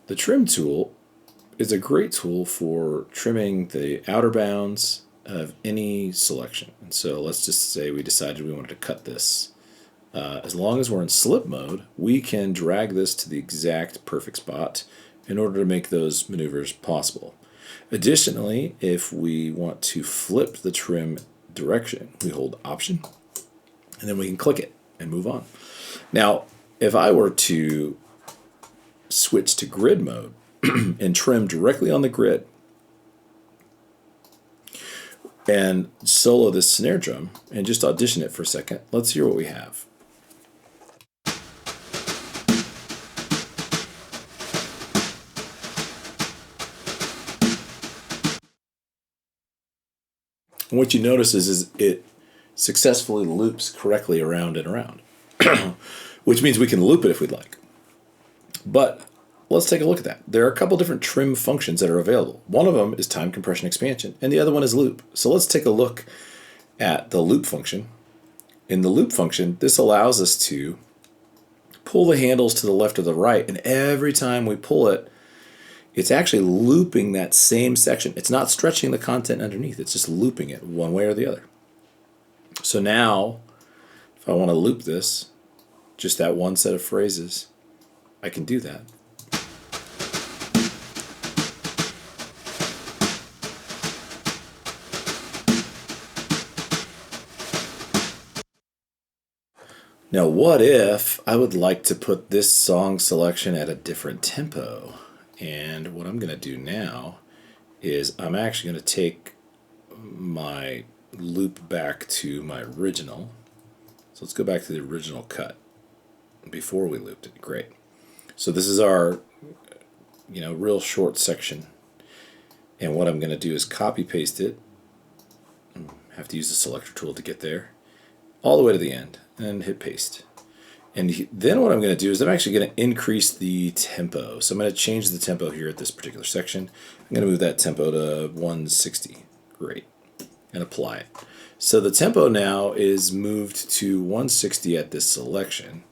The trim tool is a great tool for trimming the outer bounds of any selection. And so let's just say we decided we wanted to cut this. As long as we're in slip mode, we can drag this to the exact perfect spot in order to make those maneuvers possible. Additionally, if we want to flip the trim direction, we hold Option, and then we can click it and move on. Now, if I were to switch to grid mode and trim directly on the grid and solo this snare drum and just audition it for a second, let's hear what we have. And what you notice is it successfully loops correctly around and around, which means we can loop it if we'd like. But let's take a look at that. There are a couple different trim functions that are available. One of them is time compression expansion, and the other one is loop. So let's take a look at the loop function. In the loop function, this allows us to pull the handles to the left or the right, and every time we pull it, it's actually looping that same section. It's not stretching the content underneath. It's just looping it one way or the other. So now, if I want to loop this, just that one set of phrases, I can do that. Now, what if I would like to put this song selection at a different tempo? And what I'm going to do now is I'm actually going to take my loop back to my original. So let's go back to the original cut before we looped it. Great. So this is our, real short section. And what I'm going to do is copy paste it. Have to use the selector tool to get there. All the way to the end and hit paste. And then what I'm going to do is I'm actually going to increase the tempo. So I'm going to change the tempo here at this particular section. I'm going to move that tempo to 160. Great. And apply it. So the tempo now is moved to 160 at this selection.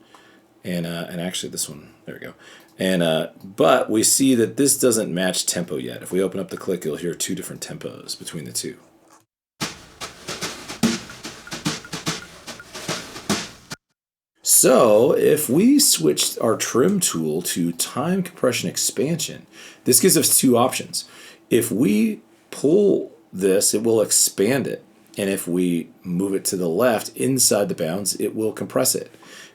And actually this one, there we go. And but we see that this doesn't match tempo yet. If we open up the click, you'll hear two different tempos between the two. So if we switched our trim tool to time compression expansion, this gives us two options. If we pull this, it will expand it. And if we move it to the left inside the bounds, it will compress it.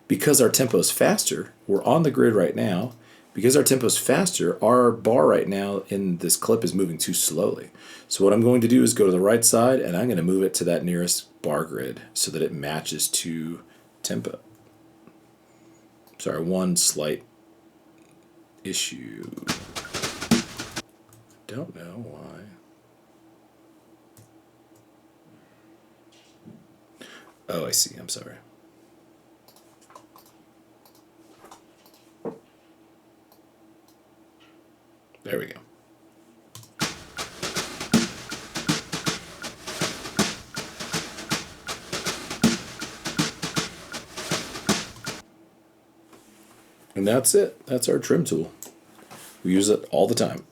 Because our tempo is faster, we're on the grid right now. Because our tempo is faster, our bar right now in this clip is moving too slowly. So what I'm going to do is go to the right side, and I'm going to move it to that nearest bar grid so that it matches to tempo. Sorry, one slight issue. Don't know why. Oh, I see. I'm sorry. There we go. And that's it. That's our trim tool. We use it all the time.